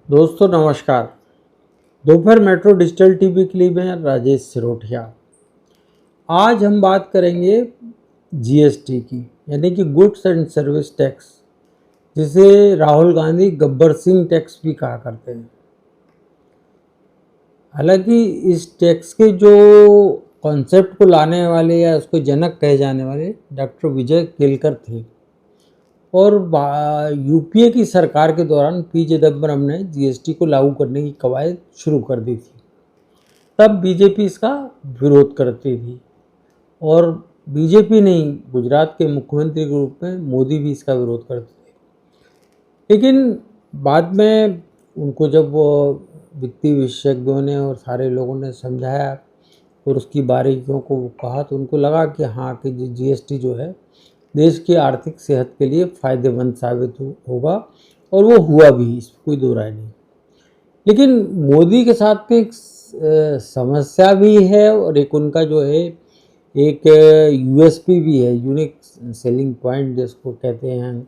दोस्तों नमस्कार। दोपहर मेट्रो डिजिटल टीवी के लिए मैं राजेश सिरोठिया। आज हम बात करेंगे जीएसटी की, यानी कि गुड्स एंड सर्विस टैक्स, जिसे राहुल गांधी गब्बर सिंह टैक्स भी कहा करते हैं। हालांकि इस टैक्स के जो कॉन्सेप्ट को लाने वाले या उसको जनक कहे जाने वाले डॉक्टर विजय केलकर थे, और यूपीए की सरकार के दौरान पी चिदम्बरम ने जीएसटी को लागू करने की कवायद शुरू कर दी थी। तब बीजेपी इसका विरोध करती थी, और बीजेपी नहीं, गुजरात के मुख्यमंत्री के रूप में मोदी भी इसका विरोध करते थे। लेकिन बाद में उनको जब वो वित्तीय विशेषज्ञों ने और सारे लोगों ने समझाया और उसकी बारीकियों को कहा, तो उनको लगा कि हाँ, कि जीएसटी जो है देश की आर्थिक सेहत के लिए फ़ायदेमंद साबित होगा, और वो हुआ भी, इसमें कोई दो राय नहीं। लेकिन मोदी के साथ में एक समस्या भी है, और एक उनका जो है एक यूएसपी भी है, यूनिक सेलिंग पॉइंट जिसको कहते हैं,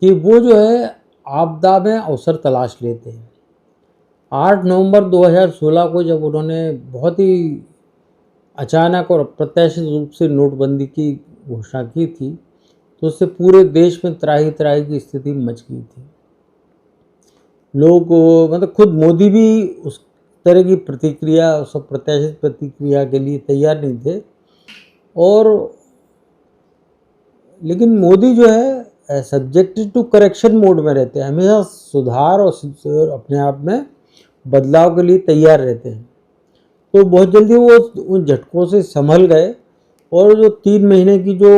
कि वो जो है आपदा में अवसर तलाश लेते हैं। 8 नवंबर 2016 को जब उन्होंने बहुत ही अचानक और अप्रत्याशित रूप से नोटबंदी की घोषणा की थी, तो उससे पूरे देश में त्राही त्राही की स्थिति मच गई थी। लोग, मतलब खुद मोदी भी उस तरह की प्रतिक्रिया, उस अप्रत्याशित प्रतिक्रिया के लिए तैयार नहीं थे। और लेकिन मोदी जो है सब्जेक्टेड टू करेक्शन मोड में रहते हैं, हमेशा सुधार और अपने आप में बदलाव के लिए तैयार रहते हैं। तो बहुत जल्दी वो उन झटकों से संभल गए, और जो 3 महीने की जो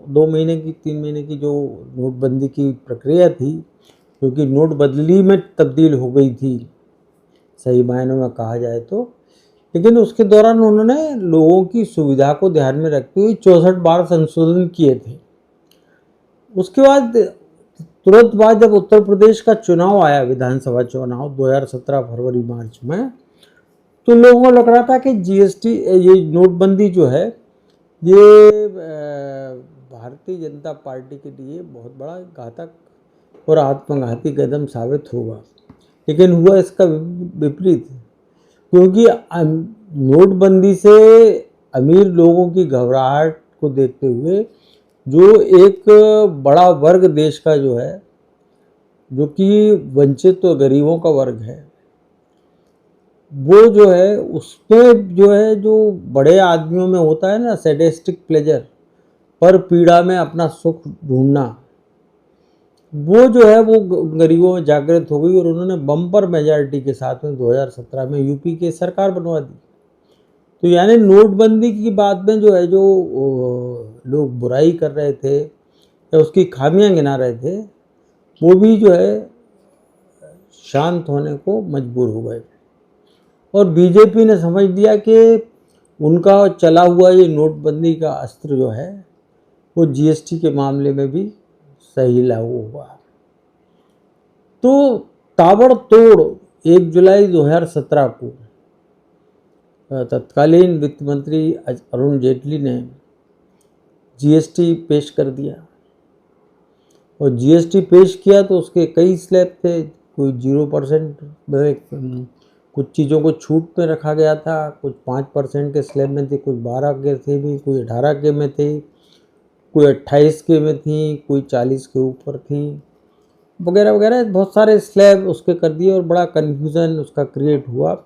2 महीने की 3 महीने की जो नोटबंदी की प्रक्रिया थी, क्योंकि नोट बदली में तब्दील हो गई थी सही मायनों में कहा जाए तो, लेकिन उसके दौरान उन्होंने लोगों की सुविधा को ध्यान में रखते हुए 64 बार संशोधन किए थे। उसके बाद तुरंत बाद जब उत्तर प्रदेश का चुनाव आया, विधानसभा चुनाव 2017 फरवरी मार्च में, तो लोगों को लग रहा था कि जीएसटी, ये नोटबंदी जो है, ये भारतीय जनता पार्टी के लिए बहुत बड़ा घातक और आत्मघाती कदम साबित होगा। लेकिन हुआ इसका विपरीत, क्योंकि नोटबंदी से अमीर लोगों की घबराहट को देखते हुए जो एक बड़ा वर्ग देश का जो है, जो कि वंचित और गरीबों का वर्ग है, वो जो है उसमें जो है, जो बड़े आदमियों में होता है ना, सैडिस्टिक प्लेजर, पर पीड़ा में अपना सुख ढूंढना, वो जो है वो गरीबों में जागृत हो गई, और उन्होंने बम्पर मेजॉरिटी के साथ में 2017 में यूपी की सरकार बनवा दी। तो यानी नोटबंदी की बात में जो है, जो लोग बुराई कर रहे थे या उसकी खामियां गिना रहे थे, वो भी जो है शांत होने को मजबूर हो गए। और बीजेपी ने समझ लिया कि उनका चला हुआ ये नोटबंदी का अस्त्र जो है, वो जीएसटी के मामले में भी सही लागू हुआ। तो ताबड़तोड़ 1 जुलाई 2017 को तत्कालीन वित्त मंत्री अरुण जेटली ने जीएसटी पेश कर दिया। और जीएसटी पेश किया तो उसके कई स्लैब थे, कोई 0%, कुछ चीज़ों को छूट में रखा गया था, कुछ 5% के स्लैब में थे, कुछ 12 के थे भी, कोई 18 के में थे, कोई 28 के में थी, कोई 40 के ऊपर थी, वगैरह वगैरह, बहुत सारे स्लैब उसके कर दिए, और बड़ा कन्फ्यूज़न उसका क्रिएट हुआ,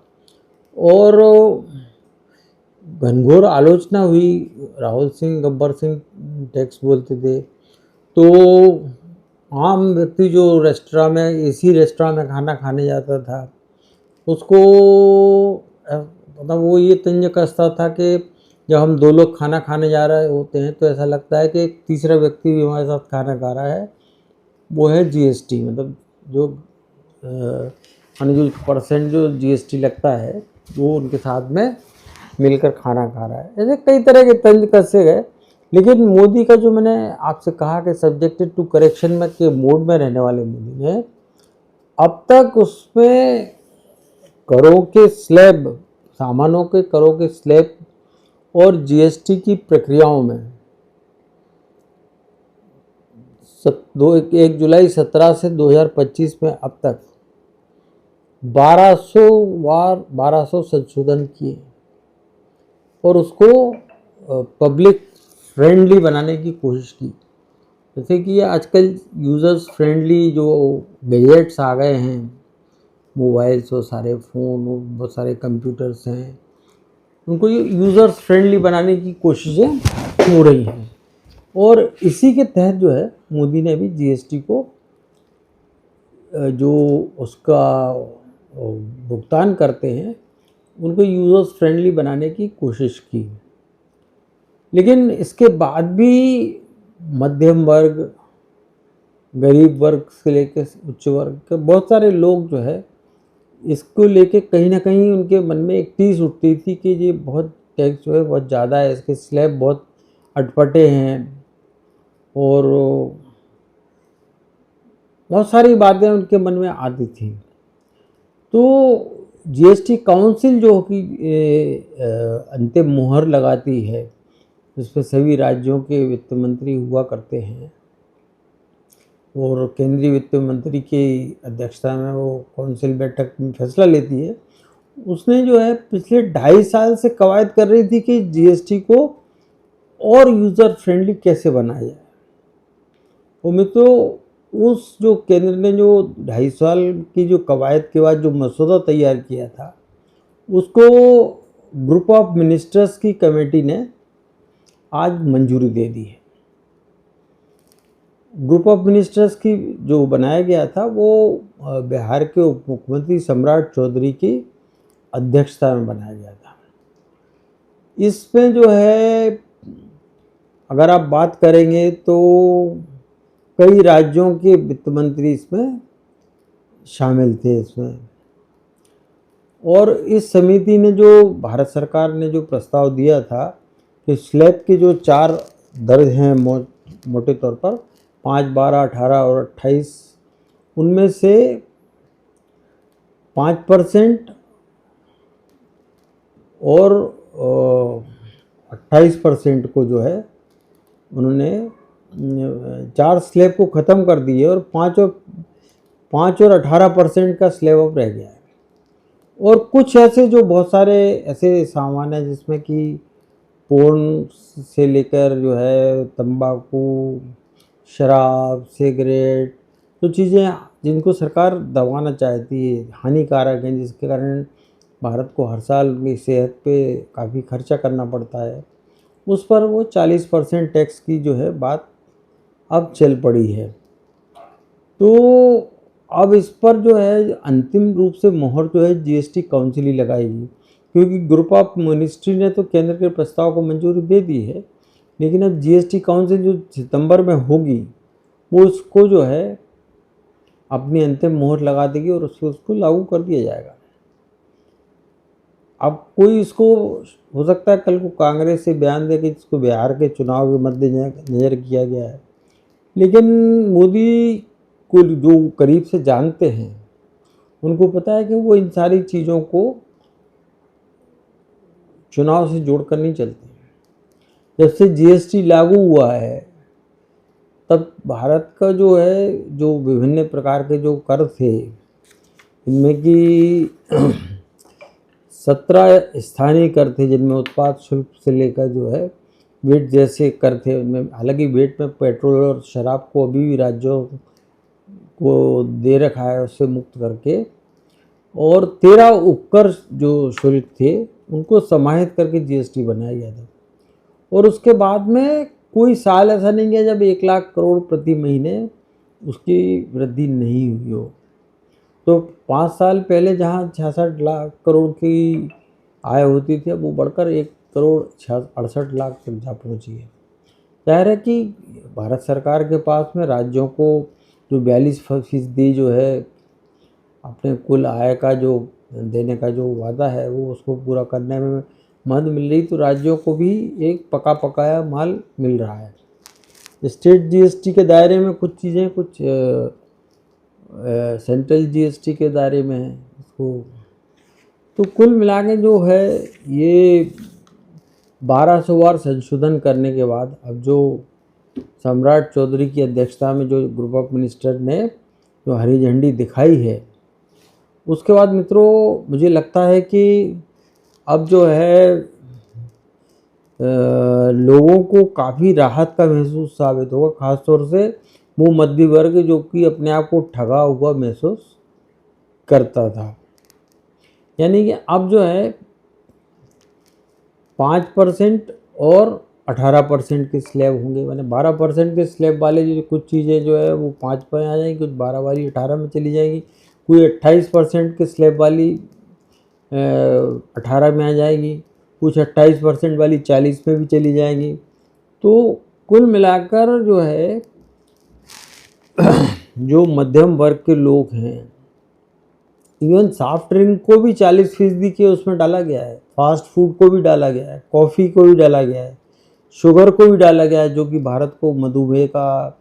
और घनघोर आलोचना हुई। राहुल सिंह गब्बर सिंह टैक्स बोलते थे। तो आम व्यक्ति जो रेस्टोरेंट में, एसी रेस्टोरेंट में खाना खाने जाता था, उसको मतलब वो ये तंज कसता था कि जब हम 2 लोग खाना खाने जा रहे होते हैं, तो ऐसा लगता है कि एक तीसरा व्यक्ति भी हमारे साथ खाना खा रहा है। वो है जीएसटी, मतलब जो जो % जो जीएसटी लगता है, वो उनके साथ में मिलकर खाना खा रहा है। ऐसे कई तरह के तंज कसे गए। लेकिन मोदी का, जो मैंने आपसे कहा कि सब्जेक्टेड टू करेक्शन में के मोड में रहने वाले मोदी ने अब तक उसमें करों के स्लैब, सामानों के करों के स्लैब और जीएसटी की प्रक्रियाओं में 1 जुलाई 17 से 2025 में अब तक 1200 संशोधन किए और उसको पब्लिक फ्रेंडली बनाने की कोशिश की। जैसे कि आजकल यूज़र्स फ्रेंडली जो गैजेट्स आ गए हैं, मोबाइल्स और सारे फ़ोन और बहुत सारे कंप्यूटर्स हैं, उनको यूज़र्स फ्रेंडली बनाने की कोशिशें हो रही हैं। और इसी के तहत जो है मोदी ने भी जीएसटी को जो उसका भुगतान करते हैं उनको यूज़र्स फ्रेंडली बनाने की कोशिश की। लेकिन इसके बाद भी मध्यम वर्ग, गरीब वर्ग से लेकर उच्च वर्ग के बहुत सारे लोग जो है इसको लेके कहीं ना कहीं उनके मन में एक टीस उठती थी कि ये बहुत टैक्स जो है बहुत ज़्यादा है, इसके स्लैब बहुत अटपटे हैं और बहुत सारी बातें उनके मन में आती थी। तो जीएसटी काउंसिल जो कि अंतिम मुहर लगाती है, जिसमें सभी राज्यों के वित्त मंत्री हुआ करते हैं और केंद्रीय वित्त मंत्री की अध्यक्षता में वो काउंसिल बैठक में फैसला लेती है, उसने जो है पिछले 2.5 साल से कवायद कर रही थी कि जीएसटी को और यूज़र फ्रेंडली कैसे बनाया जाए। वो मित्रों, उस जो केंद्र ने जो 2.5 साल की जो कवायद के बाद जो मसौदा तैयार किया था, उसको ग्रुप ऑफ मिनिस्टर्स की कमेटी ने आज मंजूरी दे दी है। ग्रुप ऑफ मिनिस्टर्स की जो बनाया गया था वो बिहार के उप मुख्यमंत्री सम्राट चौधरी की अध्यक्षता में बनाया गया था। इसमें जो है अगर आप बात करेंगे तो कई राज्यों के वित्त मंत्री इसमें शामिल थे इसमें। और इस समिति ने जो भारत सरकार ने जो प्रस्ताव दिया था कि स्लैब के जो 4 दर हैं मोटे तौर पर 5, 12, 18 और 28, उनमें से 5% और 28% को जो है उन्होंने 4 स्लैब को ख़त्म कर दिए और 5 और 18% का स्लैब अब रह गया है। और कुछ ऐसे जो बहुत सारे ऐसे सामान हैं जिसमें कि पोर्न से लेकर जो है तंबाकू, शराब, सिगरेट, तो चीज़ें जिनको सरकार दबाना चाहती है, हानिकारक हैं, जिसके कारण भारत को हर साल की सेहत पे काफ़ी खर्चा करना पड़ता है, उस पर वो 40% टैक्स की जो है बात अब चल पड़ी है। तो अब इस पर जो है अंतिम रूप से मोहर जो है जीएसटी काउंसिल ही लगाएगी, क्योंकि ग्रुप ऑफ मिनिस्ट्री ने तो केंद्र के प्रस्ताव को मंजूरी दे दी है, लेकिन अब जीएसटी काउंसिल जो सितंबर में होगी वो उसको जो है अपनी अंतिम मोहर लगा देगी और उसको लागू कर दिया जाएगा। अब कोई इसको हो सकता है कल को कांग्रेस से बयान दे कि इसको बिहार के चुनाव के मद्देनजर किया गया है, लेकिन मोदी को जो करीब से जानते हैं उनको पता है कि वो इन सारी चीज़ों को चुनाव से जोड़कर नहीं चलते। जब से जीएसटी लागू हुआ है तब भारत का जो है जो विभिन्न प्रकार के जो कर थे, इनमें कि 17 स्थानीय कर थे जिनमें उत्पाद शुल्क से लेकर जो है वेट जैसे कर थे। उनमें हालांकि वेट में पेट्रोल और शराब को अभी भी राज्यों को दे रखा है उससे मुक्त करके, और 13 उपकर जो शुल्क थे उनको समाहित करके जीएसटी बनाया गया था। और उसके बाद में कोई साल ऐसा नहीं गया जब 1 लाख करोड़ प्रति महीने उसकी वृद्धि नहीं हुई हो। तो 5 साल पहले जहाँ 66 लाख करोड़ की आय होती थी, अब वो बढ़कर 1 करोड़ 68 लाख तक जा पहुँची है। जाहिर है कि भारत सरकार के पास में राज्यों को जो 42% जो है अपने कुल आय का जो देने का जो वादा है वो उसको पूरा करने में मदद मिल रही, तो राज्यों को भी एक पका पकाया माल मिल रहा है। स्टेट जीएसटी के दायरे में कुछ चीज़ें, कुछ सेंट्रल जीएसटी के दायरे में है इसको। तो कुल मिला के जो है ये 1200 बार संशोधन करने के बाद अब जो सम्राट चौधरी की अध्यक्षता में जो ग्रुप ऑफ मिनिस्टर ने जो हरी झंडी दिखाई है, उसके बाद मित्रों मुझे लगता है कि अब जो है लोगों को काफ़ी राहत का महसूस साबित होगा, ख़ास तौर से वो मध्य वर्ग जो कि अपने आप को ठगा हुआ महसूस करता था। यानी कि अब जो है 5% और 18% के स्लैब होंगे, मैंने 12% के स्लैब वाले जो कुछ चीज़ें जो है वो 5 पर आ जाएंगी, कुछ 12 वाली 18 में चली जाएगी, कोई 28% के स्लैब वाली 18 में आ जाएगी, कुछ 28% वाली 40 में भी चली जाएगी। तो कुल मिलाकर जो है जो मध्यम वर्ग के लोग हैं, इवन सॉफ्ट ड्रिंक को भी 40% के उसमें डाला गया है, फास्ट फूड को भी डाला गया है, कॉफ़ी को भी डाला गया है, शुगर को भी डाला गया है, जो कि भारत को मधुमेह का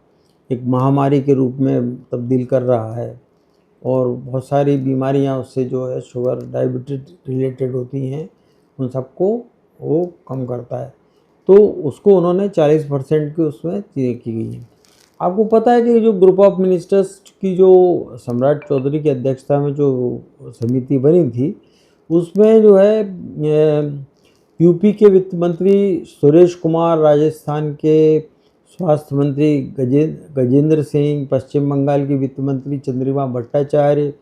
एक महामारी के रूप में तब्दील कर रहा है और बहुत सारी बीमारियां उससे जो है शुगर डायबिटीज रिलेटेड होती हैं, उन सबको वो कम करता है। तो उसको उन्होंने 40% की उसमें चीज़ें की गई हैं। आपको पता है कि जो ग्रुप ऑफ मिनिस्टर्स की जो सम्राट चौधरी की अध्यक्षता में जो समिति बनी थी, उसमें जो है यूपी के वित्त मंत्री सुरेश कुमार, राजस्थान के स्वास्थ्य मंत्री गजेंद्र सिंह, पश्चिम बंगाल के वित्त मंत्री चंद्रिमा भट्टाचार्य,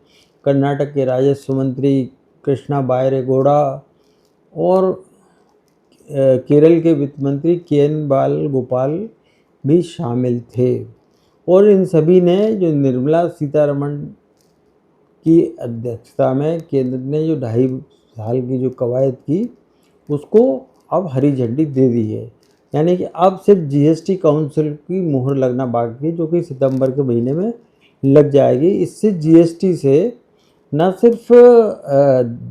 कर्नाटक के राजस्व मंत्री कृष्णा बायरे गौड़ा और केरल के वित्त मंत्री के.एन. बालगोपाल भी शामिल थे। और इन सभी ने जो निर्मला सीतारमण की अध्यक्षता में केंद्र ने जो 2.5 साल की जो कवायद की, उसको अब हरी झंडी दे दी है। यानी कि अब सिर्फ जीएसटी काउंसिल की मुहर लगना बाकी है, जो कि सितंबर के महीने में लग जाएगी। इससे जीएसटी से न सिर्फ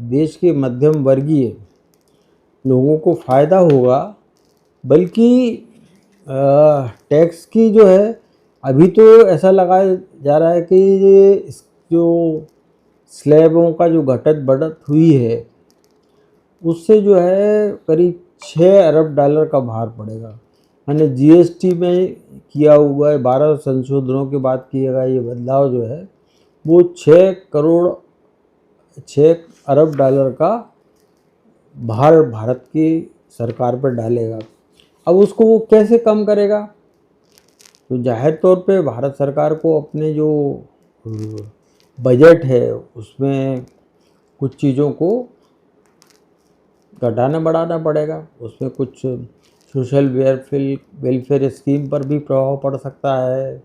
देश के मध्यम वर्गीय लोगों को फ़ायदा होगा, बल्कि टैक्स की जो है, अभी तो ऐसा लगाया जा रहा है कि ये जो स्लैबों का जो घटत बढ़त हुई है, उससे जो है करीब 6 अरब डॉलर का भार पड़ेगा। यानी जीएसटी में किया हुआ है 12 संशोधनों के बाद किया गया ये बदलाव जो है, वो 6 अरब डॉलर का भार भारत की सरकार पर डालेगा। अब उसको वो कैसे कम करेगा? तो जाहिर तौर पे भारत सरकार को अपने जो बजट है उसमें कुछ चीज़ों को घटाना बढ़ाना पड़ेगा। उसमें कुछ सोशल वेलफेयर स्कीम पर भी प्रभाव पड़ सकता है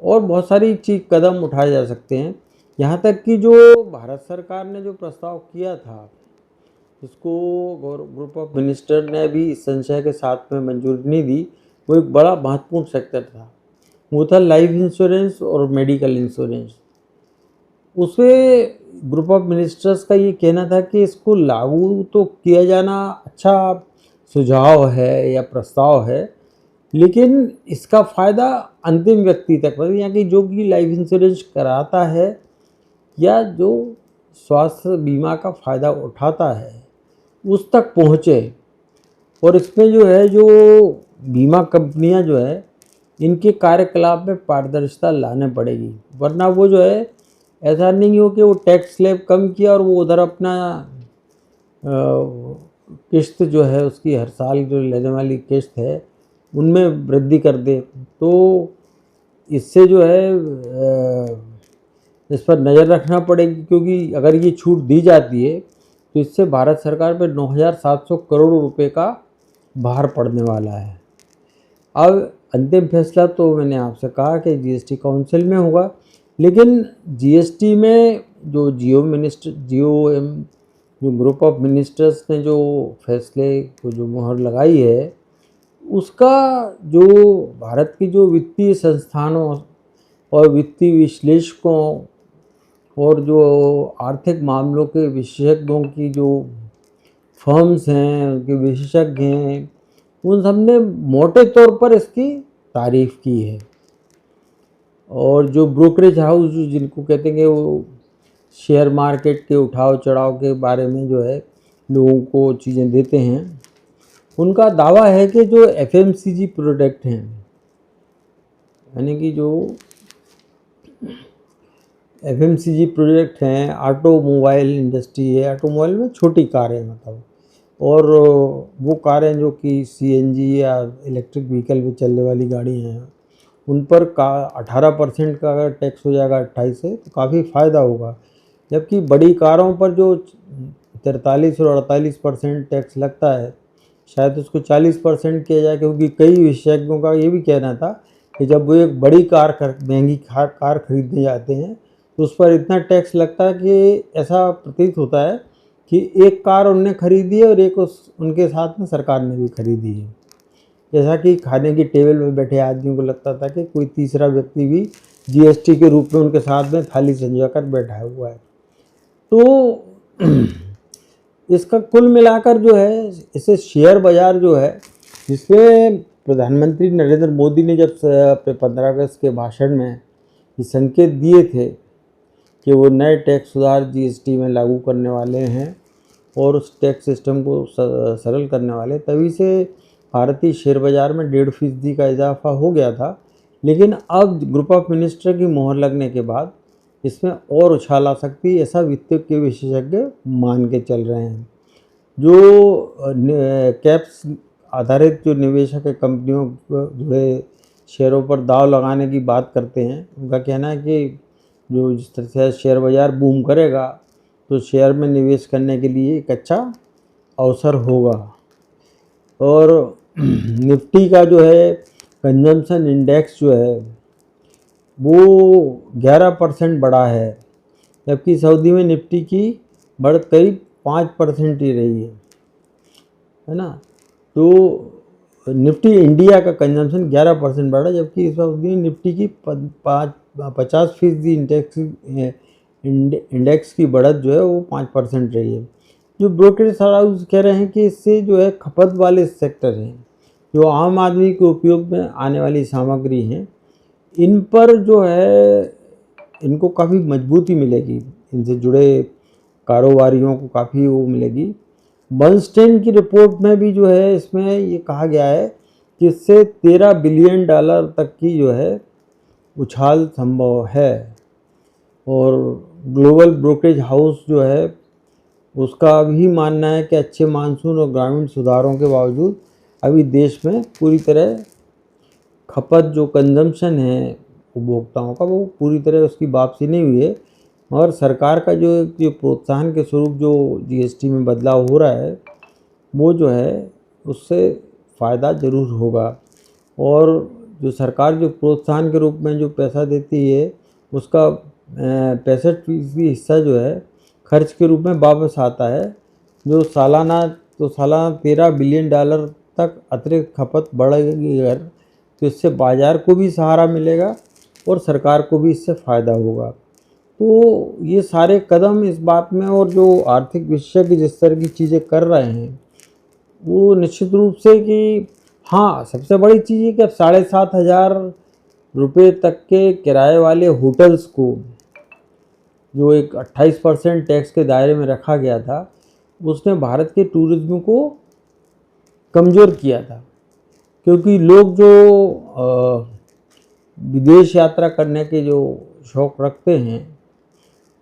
और बहुत सारी कदम उठाए जा सकते हैं। यहाँ तक कि जो भारत सरकार ने जो प्रस्ताव किया था, इसको ग्रुप ऑफ मिनिस्टर ने भी इस संशय के साथ में मंजूरी नहीं दी। वो एक बड़ा महत्वपूर्ण सेक्टर था, वो था लाइफ इंश्योरेंस और मेडिकल इंश्योरेंस। उसमें ग्रुप ऑफ मिनिस्टर्स का ये कहना था कि इसको लागू तो किया जाना अच्छा सुझाव है या प्रस्ताव है, लेकिन इसका फ़ायदा अंतिम व्यक्ति तक, मतलब यहाँ की जो भी लाइफ इंश्योरेंस कराता है या जो स्वास्थ्य बीमा का फ़ायदा उठाता है, उस तक पहुँचे। और इसमें जो है जो बीमा कंपनियां जो है, इनके कार्यकलाप में पारदर्शिता लाने पड़ेगी, वरना वो जो है ऐसा नहीं हो कि वो टैक्स स्लैब कम किया और वो उधर अपना किस्त जो है उसकी हर साल जो लेने वाली किस्त है उनमें वृद्धि कर दे। तो इससे जो है इस पर नज़र रखना पड़ेगी, क्योंकि अगर ये छूट दी जाती है तो इससे भारत सरकार पर 9,700 करोड़ रुपए का भार पड़ने वाला है। अब अंतिम फैसला तो मैंने आपसे कहा कि जीएसटी काउंसिल में होगा, लेकिन जीएसटी में जो जो ग्रुप ऑफ मिनिस्टर्स ने जो फैसले को जो मुहर लगाई है, उसका जो भारत की जो वित्तीय संस्थानों और वित्तीय विश्लेषकों और जो आर्थिक मामलों के विशेषज्ञों की जो फर्म्स हैं, उनके विशेषज्ञ हैं, उन सब ने मोटे तौर पर इसकी तारीफ़ की है। और जो ब्रोकरेज हाउस जिनको कहते हैं, वो शेयर मार्केट के उठाव चढ़ाव के बारे में जो है लोगों को चीज़ें देते हैं, उनका दावा है कि जो एफएमसीजी प्रोडक्ट हैं, यानी कि जो एफएमसीजी प्रोजेक्ट हैं, ऑटोमोबाइल इंडस्ट्री है, ऑटोमोबाइल में छोटी कारें मतलब, और वो कारें जो कि सीएनजी या इलेक्ट्रिक व्हीकल पे चलने वाली गाड़ी हैं, उन पर का 18% का अगर टैक्स हो जाएगा 28 से, तो काफ़ी फ़ायदा होगा। जबकि बड़ी कारों पर जो 43 और 48% टैक्स लगता है, शायद उसको 40% किया जाए, क्योंकि कई विशेषज्ञों का ये भी कहना था कि जब वो एक बड़ी महंगी कार खरीदने जाते हैं तो उस पर इतना टैक्स लगता है कि ऐसा प्रतीत होता है कि एक कार उनने खरीदी है और एक उनके साथ में सरकार ने भी खरीदी है। जैसा कि खाने की टेबल में बैठे आदमियों को लगता था कि कोई तीसरा व्यक्ति भी जीएसटी के रूप में उनके साथ में थाली संजो कर बैठा हुआ है। तो इसका कुल मिलाकर जो है, इसे शेयर बाज़ार जो है, जिसमें प्रधानमंत्री नरेंद्र मोदी ने जब अपने 15 अगस्त के भाषण में ये संकेत दिए थे कि वो नए टैक्स सुधार जीएसटी में लागू करने वाले हैं और उस टैक्स सिस्टम को सरल करने वाले, तभी से भारतीय शेयर बाज़ार में 1.5% का इजाफा हो गया था। लेकिन अब ग्रुप ऑफ मिनिस्टर की मोहर लगने के बाद इसमें और उछाल आ सकती है, ऐसा वित्त के विशेषज्ञ मान के चल रहे हैं। जो कैप्स आधारित जो निवेशक है, कंपनियों जुड़े शेयरों पर दाव लगाने की बात करते हैं, उनका कहना है कि जो जिस तरह से शेयर बाज़ार बूम करेगा तो शेयर में निवेश करने के लिए एक अच्छा अवसर होगा। और निफ्टी का जो है कंजम्पशन इंडेक्स जो है वो 11% बढ़ा है, जबकि सऊदी में निफ्टी की बढ़त करीब 5% ही रही है ना। तो निफ्टी इंडिया का कंजम्पशन 11% बढ़ा, जबकि सऊदी में निफ्टी की 50% इंडेक्स की बढ़त जो है वो 5% रही है। जो ब्रोकरेज हाउस कह रहे हैं कि इससे जो है खपत वाले सेक्टर हैं, जो आम आदमी के उपयोग में आने वाली सामग्री हैं, इन पर जो है इनको काफ़ी मजबूती मिलेगी, इनसे जुड़े कारोबारियों को काफ़ी वो मिलेगी। बर्नस्टेन की रिपोर्ट में भी जो है इसमें ये कहा गया है कि इससे $13 बिलियन तक की जो है उछाल संभव है। और ग्लोबल ब्रोकरेज हाउस जो है उसका भी मानना है कि अच्छे मानसून और ग्रामीण सुधारों के बावजूद अभी देश में पूरी तरह खपत जो कंजम्पशन है उपभोक्ताओं का, वो पूरी तरह उसकी वापसी नहीं हुई है। और सरकार का जो प्रोत्साहन के स्वरूप जो जीएसटी में बदलाव हो रहा है, वो जो है उससे फ़ायदा ज़रूर होगा। और जो सरकार जो प्रोत्साहन के रूप में जो पैसा देती है, उसका 65% हिस्सा जो है खर्च के रूप में वापस आता है, जो सालाना 13 बिलियन डॉलर तक अतिरिक्त खपत बढ़ेगी अगर, तो इससे बाज़ार को भी सहारा मिलेगा और सरकार को भी इससे फ़ायदा होगा। तो ये सारे कदम इस बात में, और जो आर्थिक विशेषज्ञ जिस तरह की चीज़ें कर रहे हैं, वो निश्चित रूप से कि हाँ, सबसे बड़ी चीज़ है कि अब 7,500 रुपये तक के किराए वाले होटल्स को जो एक 28% टैक्स के दायरे में रखा गया था, उसने भारत के टूरिज्म को कमज़ोर किया था। क्योंकि लोग जो विदेश यात्रा करने के जो शौक़ रखते हैं,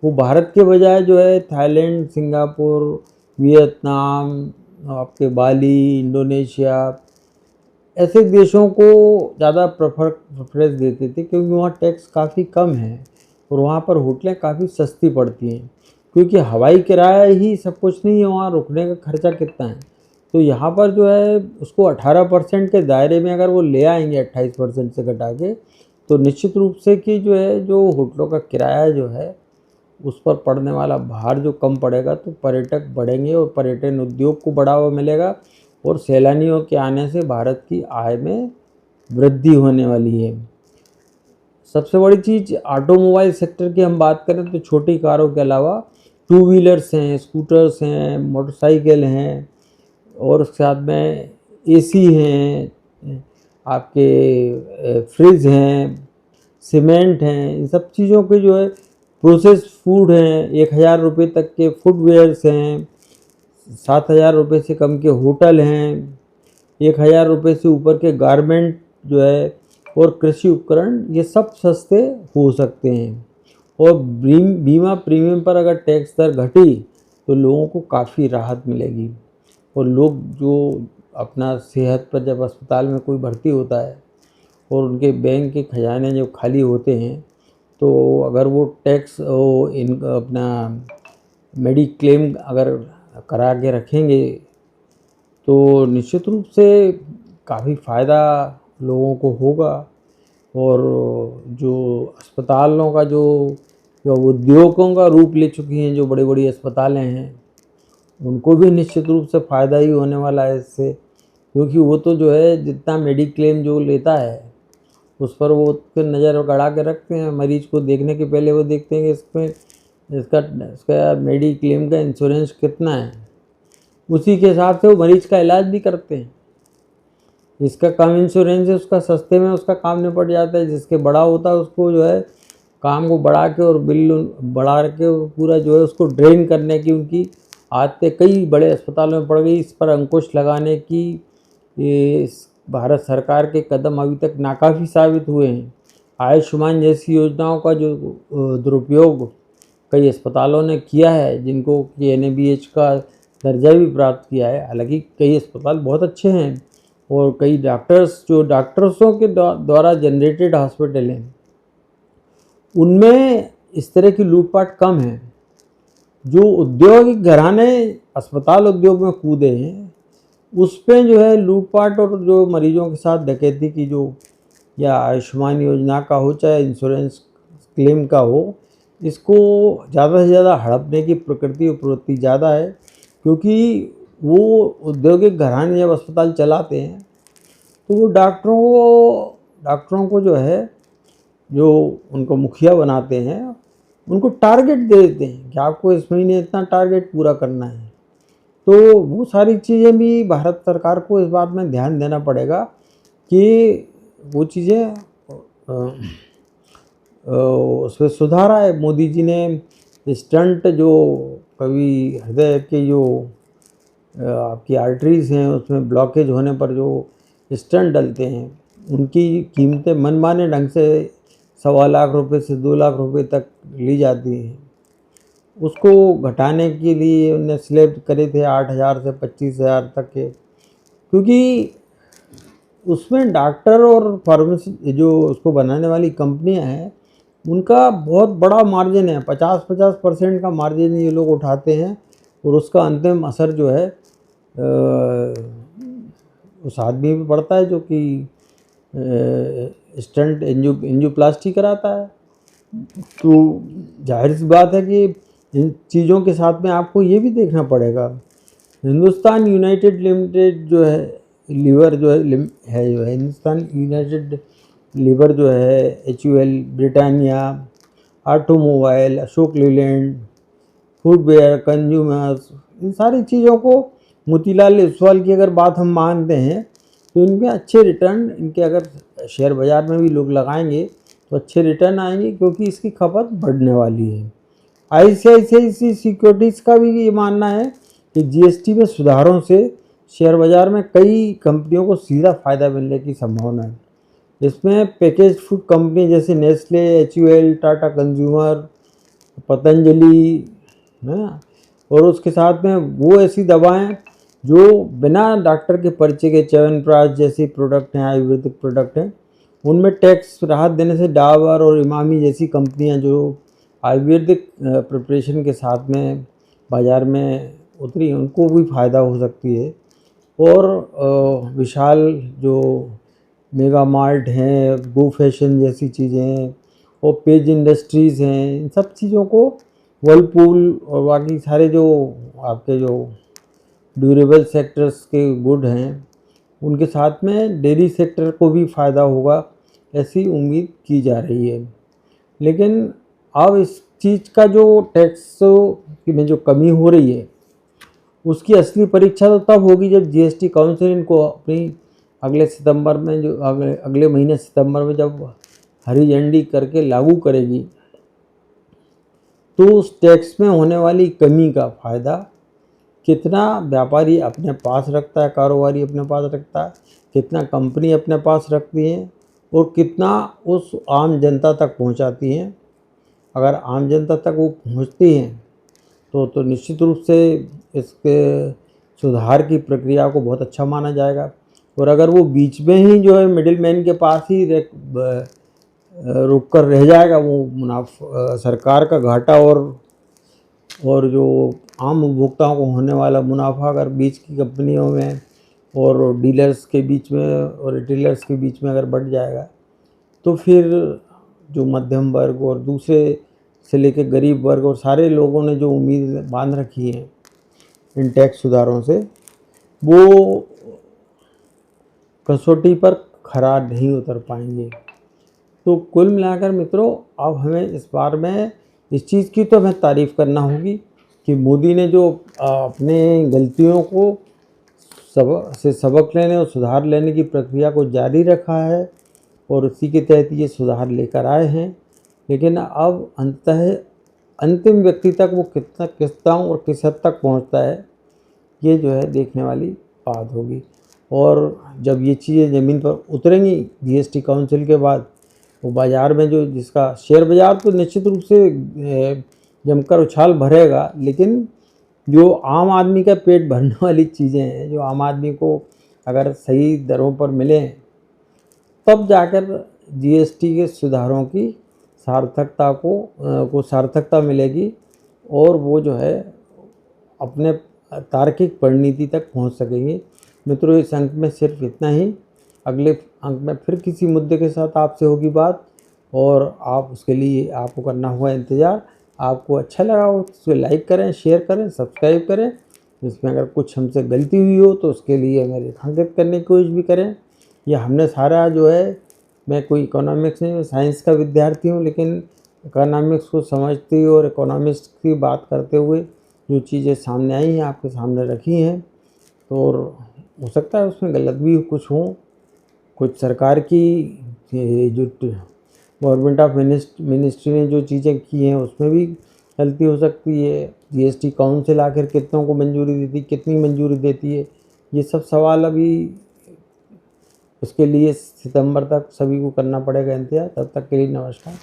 वो भारत के बजाय जो है थाईलैंड, सिंगापुर, वियतनाम, आपके बाली, इंडोनेशिया, ऐसे देशों को ज़्यादा प्रेफरेंस देते थे, क्योंकि वहाँ टैक्स काफ़ी कम है और वहाँ पर होटलें काफ़ी सस्ती पड़ती हैं। क्योंकि हवाई किराया ही सब कुछ नहीं है, वहाँ रुकने का खर्चा कितना है। तो यहाँ पर जो है उसको 18% के दायरे में अगर वो ले आएंगे 28% से घटा के, तो निश्चित रूप से कि जो है जो होटलों का किराया जो है उस पर पड़ने वाला भार जो कम पड़ेगा, तो पर्यटक बढ़ेंगे और पर्यटन उद्योग को बढ़ावा मिलेगा और सैलानियों के आने से भारत की आय में वृद्धि होने वाली है। सबसे बड़ी चीज़ ऑटोमोबाइल सेक्टर की हम बात करें तो छोटी कारों के अलावा टू व्हीलर्स हैं, स्कूटर्स हैं, मोटरसाइकिल हैं, और उसके साथ में एसी हैं, आपके फ्रिज हैं, सीमेंट हैं, इन सब चीज़ों के जो है प्रोसेस फूड हैं, 1,000 रुपये तक के फुटवेयर्स हैं, 7,000 रुपये से कम के होटल हैं, 1,000 रुपये से ऊपर के गारमेंट जो है, और कृषि उपकरण, ये सब सस्ते हो सकते हैं। और बीमा प्रीमियम पर अगर टैक्स दर घटी तो लोगों को काफ़ी राहत मिलेगी। और लोग जो अपना सेहत पर जब अस्पताल में कोई भर्ती होता है और उनके बैंक के खजाने जब खाली होते हैं, तो अगर वो टैक्स अपना मेडिक्लेम अगर करा के रखेंगे तो निश्चित रूप से काफ़ी फ़ायदा लोगों को होगा। और जो अस्पतालों का जो उद्योगों का रूप ले चुकी हैं जो बड़ी बड़ी अस्पतालें हैं, उनको भी निश्चित रूप से फ़ायदा ही होने वाला है इससे, क्योंकि वो तो जो है जितना मेडिक्लेम जो लेता है उस पर वो फिर नज़र गड़ा के रखते हैं। मरीज को देखने के पहले वो देखते हैं कि इसका मेडिक्लेम का इंश्योरेंस कितना है, उसी के हिसाब से वो मरीज का इलाज भी करते हैं। जिसका कम इंश्योरेंस है उसका सस्ते में उसका काम निपट जाता है, जिसके बड़ा होता है उसको जो है काम को बढ़ा के और बिल बढ़ा के पूरा जो है उसको ड्रेन करने की उनकी आदतें कई बड़े अस्पतालों में पड़ गई। इस पर अंकुश लगाने की ये भारत सरकार के कदम अभी तक नाकाफ़ी साबित हुए हैं। आयुष्मान जैसी योजनाओं का जो दुरुपयोग कई अस्पतालों ने किया है, जिनको कि NABH का दर्जा भी प्राप्त किया है। हालांकि कई अस्पताल बहुत अच्छे हैं और कई डॉक्टर्सों के द्वारा जनरेटेड हॉस्पिटल हैं, उनमें इस तरह की लूटपाट कम है। जो औद्योगिक घराने अस्पताल उद्योग में कूदे हैं उस पे जो है लूटपाट और जो मरीजों के साथ डकैती की जो या आयुष्मान योजना का हो चाहे इंश्योरेंस क्लेम का हो, इसको ज़्यादा से ज़्यादा हड़पने की प्रकृति और प्रवृत्ति ज़्यादा है। क्योंकि वो औद्योगिक घराने जब अस्पताल चलाते हैं तो वो डॉक्टरों को जो है जो उनको मुखिया बनाते हैं उनको टारगेट दे देते हैं कि आपको इस महीने इतना टारगेट पूरा करना है। तो वो सारी चीज़ें भी भारत सरकार को इस बात में ध्यान देना पड़ेगा कि वो चीज़ें उसमें सुधार आए। मोदी जी ने स्टंट जो कभी हृदय के जो आपकी आर्टरीज हैं उसमें ब्लॉकेज होने पर जो स्टंट डलते हैं उनकी कीमतें मनमाने ढंग से 1.25 लाख रुपए से 2 लाख रुपए तक ली जाती हैं। उसको घटाने के लिए उन्होंने स्लैब करे थे 8,000 से 25,000 तक के, क्योंकि उसमें डॉक्टर और फार्मेसी जो उसको बनाने वाली कंपनियां हैं उनका बहुत बड़ा मार्जिन है। 50% का मार्जिन ये लोग उठाते हैं और उसका अंतिम असर जो है उस आदमी पे पड़ता है जो कि स्टंट एंजियोप्लास्टी कराता है। तो जाहिर सी बात है कि इन चीज़ों के साथ में आपको ये भी देखना पड़ेगा। हिंदुस्तान यूनाइटेड लिमिटेड जो है लीवर जो है हिंदुस्तान यूनाइटेड लीवर जो है HUL, Britannia, automobile, Ashok Leyland, footwear, consumers, इन सारी चीज़ों को मोतीलाल ओसवाल की अगर बात हम मानते हैं तो इनके अच्छे रिटर्न, इनके अगर शेयर बाज़ार में भी लोग लगाएंगे तो अच्छे रिटर्न आएंगे, क्योंकि इसकी खपत बढ़ने वाली है। ICICI सिक्योरिटीज़ का भी ये मानना है कि GST में सुधारों से शेयर बाज़ार में कई कंपनियों को सीधा फ़ायदा मिलने की संभावना है। इसमें पैकेज फूड कंपनी जैसे Nestle, HUL, Tata consumer, Patanjali है, और उसके साथ में वो ऐसी दवाएं जो बिना डॉक्टर के पर्चे के च्यवनप्राश जैसी प्रोडक्ट हैं, आयुर्वेदिक प्रोडक्ट हैं, उनमें टैक्स राहत देने से डाबर और इमामी जैसी कंपनियां जो आयुर्वेदिक प्रिपरेशन के साथ में बाज़ार में उतरी उनको भी फ़ायदा हो सकती है। और विशाल जो मेगा मार्ट हैं, गो फैशन जैसी चीज़ें हैं और पेज इंडस्ट्रीज़ हैं, इन सब चीज़ों को वर्लपूल और बाकी सारे जो आपके जो ड्यूरेबल सेक्टर्स के गुड हैं उनके साथ में डेयरी सेक्टर को भी फ़ायदा होगा, ऐसी उम्मीद की जा रही है। लेकिन अब इस चीज़ का जो टैक्स में जो कमी हो रही है उसकी असली परीक्षा तो तब होगी जब GST काउंसिल इनको अपनी अगले महीने सितंबर में जब हरी झंडी करके लागू करेगी, तो उस टैक्स में होने वाली कमी का फ़ायदा कितना व्यापारी अपने पास रखता है, कारोबारी अपने पास रखता है, कितना कंपनी अपने पास रखती है और कितना उस आम जनता तक पहुंचाती हैं, अगर आम जनता तक वो पहुंचती हैं तो निश्चित रूप से इसके सुधार की प्रक्रिया को बहुत अच्छा माना जाएगा। और अगर वो बीच में ही जो है मिडिल मैन के पास ही रुक कर रह जाएगा, वो मुनाफा सरकार का घाटा और जो आम उपभोक्ताओं को होने वाला मुनाफा अगर बीच की कंपनियों में और डीलर्स के बीच में और रिटेलर्स के बीच में अगर बढ़ जाएगा, तो फिर जो मध्यम वर्ग और दूसरे से लेकर गरीब वर्ग और सारे लोगों ने जो उम्मीद बांध रखी है इन टैक्स सुधारों से, वो कसौटी पर खरा नहीं उतर पाएंगे। तो कुल मिलाकर मित्रों, अब हमें इस बार में इस चीज़ की तो हमें तारीफ़ करना होगी कि मोदी ने जो अपने गलतियों को सबक लेने और सुधार लेने की प्रक्रिया को जारी रखा है और उसी के तहत ये सुधार लेकर आए हैं। लेकिन अब अंततः अंतिम व्यक्ति तक वो कितना और किस हद तक पहुंचता है, ये जो है देखने वाली बात होगी। और जब ये चीज़ें ज़मीन पर उतरेंगी जीएसटी काउंसिल के बाद, वो बाज़ार में जो जिसका शेयर बाज़ार तो निश्चित रूप से जमकर उछाल भरेगा, लेकिन जो आम आदमी का पेट भरने वाली चीज़ें हैं, जो आम आदमी को अगर सही दरों पर मिले, तब जाकर जीएसटी के सुधारों की सार्थकता मिलेगी और वो जो है अपने तार्किक परिणति तक पहुंच सकेंगे। मित्रों, इस अंक में सिर्फ इतना ही। अगले अंक में फिर किसी मुद्दे के साथ आपसे होगी बात, और आप उसके लिए आपको करना हुआ इंतज़ार। आपको अच्छा लगा हो तो उसे लाइक करें, शेयर करें, सब्सक्राइब करें। इसमें अगर कुछ हमसे गलती हुई हो तो उसके लिए हमें रेखांकित करने की कोशिश भी करें। यह हमने सारा जो है, मैं कोई इकोनॉमिक्स नहीं, साइंस का विद्यार्थी हूँ, लेकिन इकोनॉमिक्स को समझते और इकोनॉमिक्स की बात करते हुए जो चीज़ें सामने आई हैं आपके सामने रखी हैं। तो हो सकता है उसमें गलत भी कुछ हों, कुछ सरकार की जो गवर्नमेंट ऑफ मिनिस्ट्री ने जो चीज़ें की हैं उसमें भी गलती हो सकती है। जीएसटी काउंसिल आखिर कितनों को मंजूरी देती, कितनी मंजूरी देती है, ये सब सवाल अभी उसके लिए सितंबर तक सभी को करना पड़ेगा इंतजार। तब तक के लिए नमस्कार।